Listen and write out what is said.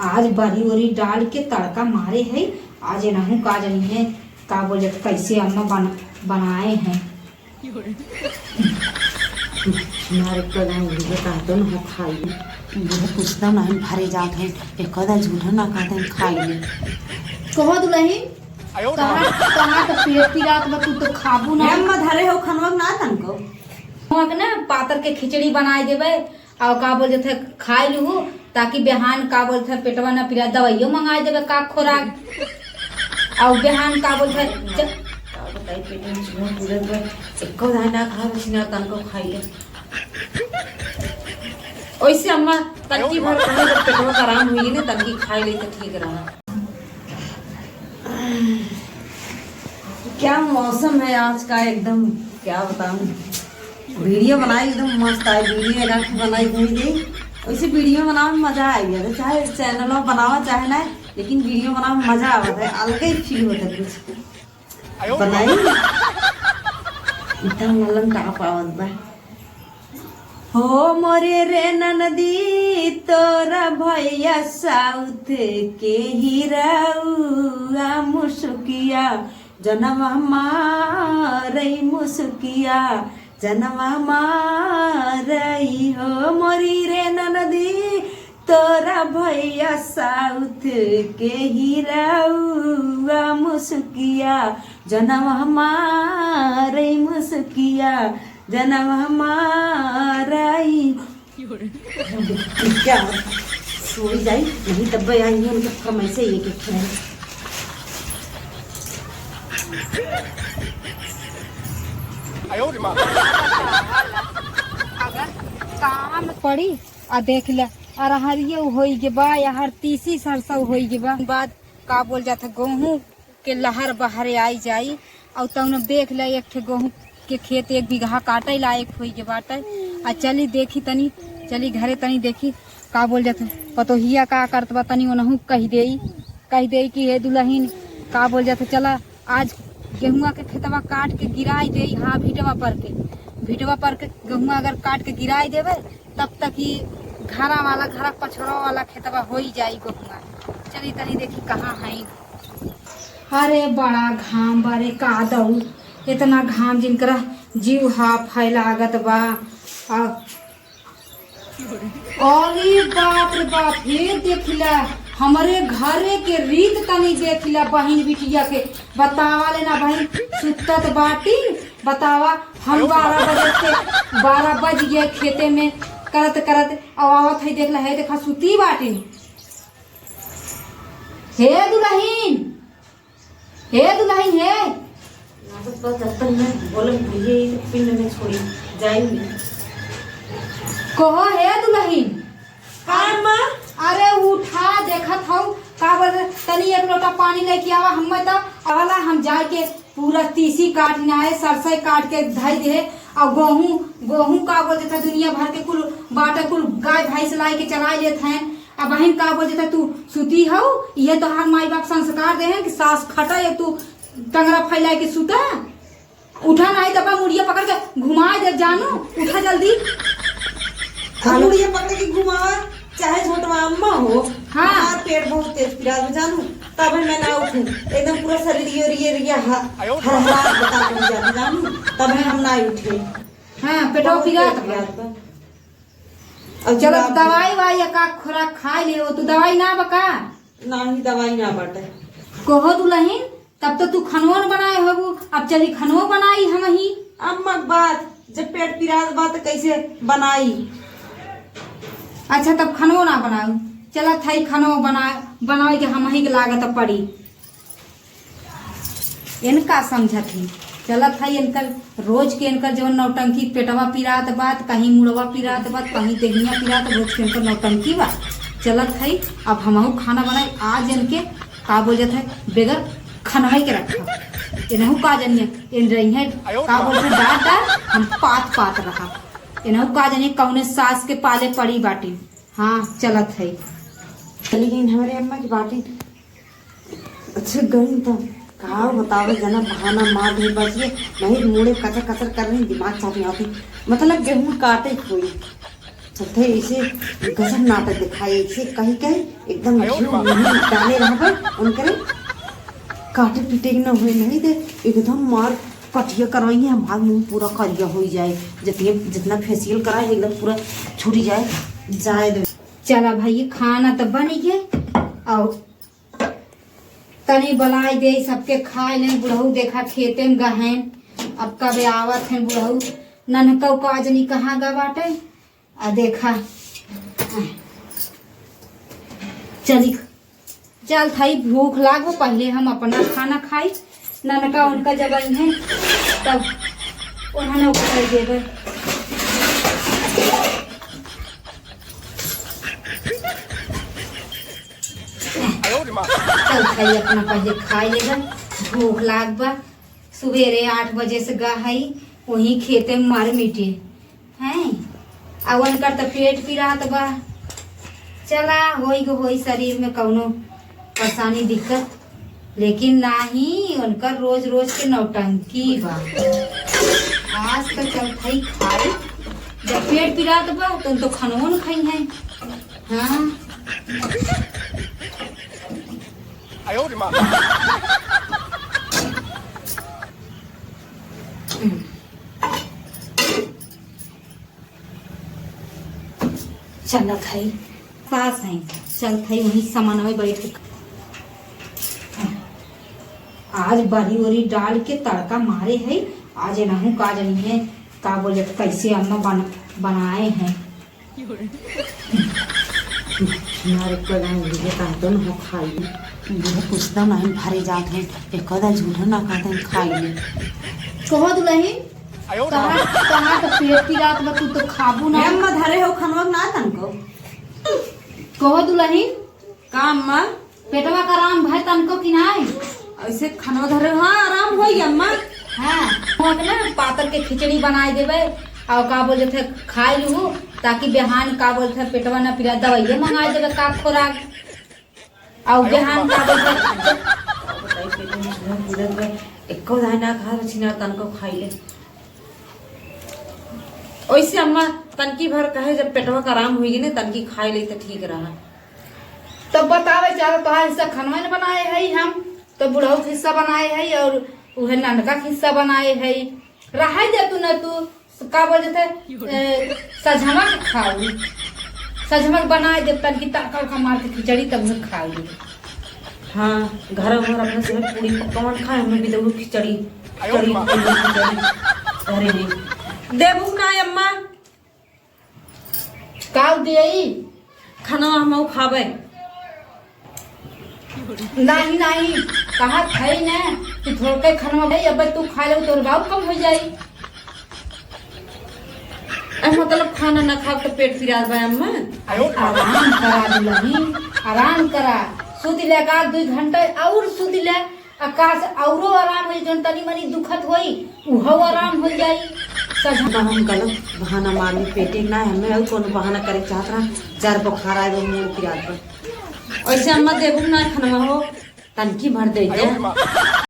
आज बरी उरी डाल के तड़का मारे है। आज एनहू का जनी है का बोले कैसे अम्मा बनाए हैं। मारे कहते न हो खाई पूछता नहीं भरे जात है एक झूठा ना कहते हैं खाई ले कहो दुलही कहाँ तो पेट पिरात बा तू तो खाबू ना अम्मा धरे हो खनवा ना तनको हमक ना पातर के खिचड़ी बनाए देबे और का बोल थे खाई लू ताकि बिहान का बोल थे पेटवा ना पिरा दवाइयो मंगा देबे का खोराक और बिहान का बोल थे बताई पेट में चूहा पूरे पर एको दाना खा बसिना तनको खाई ले ओइसे अम्मा तनकी भर कहे जब पेटवा का आराम हुई ने तनकी खाई ले तो ठीक रहा। क्या मौसम है आज का एकदम क्या बताऊं। वीडियो बनाई एकदम मस्त आई वीडियो लगा के बनाई दे वैसे वीडियो बनाने में मजा आई है चाहे चैनल में बनावा चाहे ना लेकिन वीडियो बनाने में मजा आता है अलग ही फील होता है कुछ बनाई इतना मलम का पावत बा हो मोरे रे ननदी तोरा भैया साउथ के हीराउआ मुसुकिया जनम हमारे मुसुकिया जनम हमारी हो मोरी रे ननदी तोरा भैया साउथ के हीराउआ मुसुकिया जनम हमारे मुसुकिया जनम हमारी क्या सोई जाई नहीं तब आई है उनका कम ऐसे ही एक खेल काम पड़ी आ देख ले अरहरिये होई के बा या हर तीसी सरसों होई के बाद का बोल जाता गेहूं के लहर बहरे आई जाई और तब देख ले एक ठे गेहूं के खेत 1 बीघा काटे लायक होई के बाटे आ चली देखी तनी चली घरे तनी देखी का बोल जाते पतोहिया का करत बा तनी ओनहू कह दे कि हे दुल्हन का बोल जाते चला आज गेहुआ के खेतवा काट के गिराई दे। हाँ भिटवा पर के गेहुआ अगर काट के गिराई देवे तब तक ही घर पछड़ा वाला खेतवा हो ही जाई गेहुआ। चली तनी देखी कहाँ है। अरे बड़ा घाम बारे का दऊ इतना घाम जिनकरा जीव हाफ फैलागत बा। अरे बाप रे बाप हे देखिला हमारे घरे के रीत तनी देखिला बहन बिटिया के बतावा लेना बहन सुतत बाटी बतावा हम 12 बज गए खेते में करत आवत है देखला है देखा सुती बाटी हे दुल्हन हे पिंड में छोड़ी जाएंगे कहो हे दुल्हन अरे उठा देखत हूँ का बोल तनी 1 लोटा पानी लेके आवा हम तो अगला हम जाए के पूरा तीसी काटना है सरसों काट के धई दे और गेहूं का बोल देता दुनिया भर के कुल बाटा कुल गाय भैंस लाई के चला लेते हैं। अब बहन का बोल देता तू सुती हो ये तो हर माई बाप संस्कार दे हैं कि सास खटा या तू टंगरा फैला के सुता उठा नहीं दबा मुड़िया पकड़ के घुमा दे जानू उठा जल्दी मुड़िया पकड़ के घुमावा चाहे छोटवा अम्मा हो। हाँ पेट बहुत तेज पिराज में जानू तब मैं ना उठूं एकदम पूरा शरीर ये हर बता के जानू तब हम ना उठे। हाँ पेटो पिरात अब चलो दवाई वाई का खुराक खाई ले तू दवाई ना बका ना ही दवाई ना बटे कहो दुल्हन तब तो तू खनवन बनाए होगू अब चली खनवो बनाई हम ही अम्मा बात जब पेट पिराज बात कैसे बनाई। अच्छा तब खनवो ना बनाऊ चला थाई खनवो बनाए के हम ही के लागत पड़ी इनका समझत ही चला थाई इनकर रोज के इनकर जो नौटंकी पेटवा पिरात बात कहीं मुड़वा पिरात बात कहीं देहिया पिरात रोज के इनकर नौटंकी बात चलत है। अब हमहू खाना बनाए आज इनके का बोल जाता है बेगर खनवाई के रखा इनहू का जनिए इन रही है का बोलते डाट हम पात रहा इनहू का जनिए कौने सास के पाले पड़ी बाटी। हाँ चलत है लेकिन हमारे अम्मा की बाटी अच्छे गई तो कहा बतावे जना बहाना मार नहीं बचिए नहीं मुड़े कचर कर रही दिमाग चाहती आती मतलब गेहूं काटे कोई चलते ऐसे गजब नाटक दिखाए ऐसे कहीं कहीं एकदम डाले रहा पर उनके काटे पीटे न हुए नहीं दे एकदम मार कटिया करवाई है हमारा मुंह पूरा करिया हो जाए जितने जितना फेशियल कराए एकदम पूरा छूट जाए दे। चला भाई खाना तो बन गए और तनी बनाई दे सबके खाए ले बुढ़ऊ देखा खेते में गहन अब कब आवत है बुढ़ऊ ननका काज नहीं कहाँ गा बाटे आ देखा चली चल थाई भूख लागो पहले हम अपना खाना खाई ननका उनका जब आई है तब उन्होंने उठाई देवे। चल खाई अपना पहले खाई लेगा भूख लाग बा सवेरे 8 बजे से गई वही खेते में मार मीटे हैं अब उनकर तो पेट पीरात बा चला होई शरीर में कौनो परेशानी दिक्कत लेकिन नाही उनकर रोज रोज के नौटंकी बा। आज तक चल खाई खाई जब पेट पीरात बा तो खनवो न खाई है। हाँ चल खाई सास है चल खाई वही सामान में बैठ के आज बड़ी वरी डाल के तड़का मारे है आज नहू काज नहीं है का बोले तो कैसे अम्मा बनाए हैं पूछता नहीं भरे जात है एक झूठा ना कहते खाई ले कहो दुलही कहाँ तो पेट की रात में तू तो खाबू ना अम्मा धरे हो खनवा ना तनको कहो दुलही का अम्मा पेटवा का आराम भाई तनको की नाय ऐसे खनवा धरे हाँ आराम हो अम्मा। हाँ ना पातर के खिचड़ी बनाए देवे और का बोले थे खाई लू ताकि बिहान का बोले थे पेटवा ना पीरा दवाइये मंगाए देवे का खोराक और बिहान का बोले एको दाना खा रचिना तनको खाई ले ओइसे अम्मा तनकी भर कहे जब पेटवा का आराम हुई ने तनकी खाई ले तो ठीक रहा। तब बतावे चाहे तो हिस्सा खनवा ने बनाए है हम तो बुढ़ऊ हिस्सा बनाए है और उहे ननका हिस्सा बनाए है रहा दे तू न तू का बोले थे सजमक खाऊ सजमक बनाए दे तनकी तड़का का मार के खिचड़ी तब में खाऊ। हाँ घर अपने से पूरी पकवान खाए हमें भी दो खिचड़ी घरे में देबू ना अम्मा का दियई खाना हम खावे नहीं नहीं कहा खाई ना कि थोड़े खाना भाई अब तू खा ले तो बाबू कम हो जाई मतलब खाना ना खा तो पेट फिरा बा अम्मा आराम करा दुलही आराम करा सुध ले का 2 घंटा और सुध ले आकाश औरो आराम हो जन तनी मनी दुखत होई उहो आराम हो जाई सजा हम गलत बहाना मारनी पेटे ना हमें और कोनो बहाना करे चाहत रहा चार बुखार आए वो मुंह फिरा ऐसे अम्मा देबू ना खाना हो तनकी भर दे दे।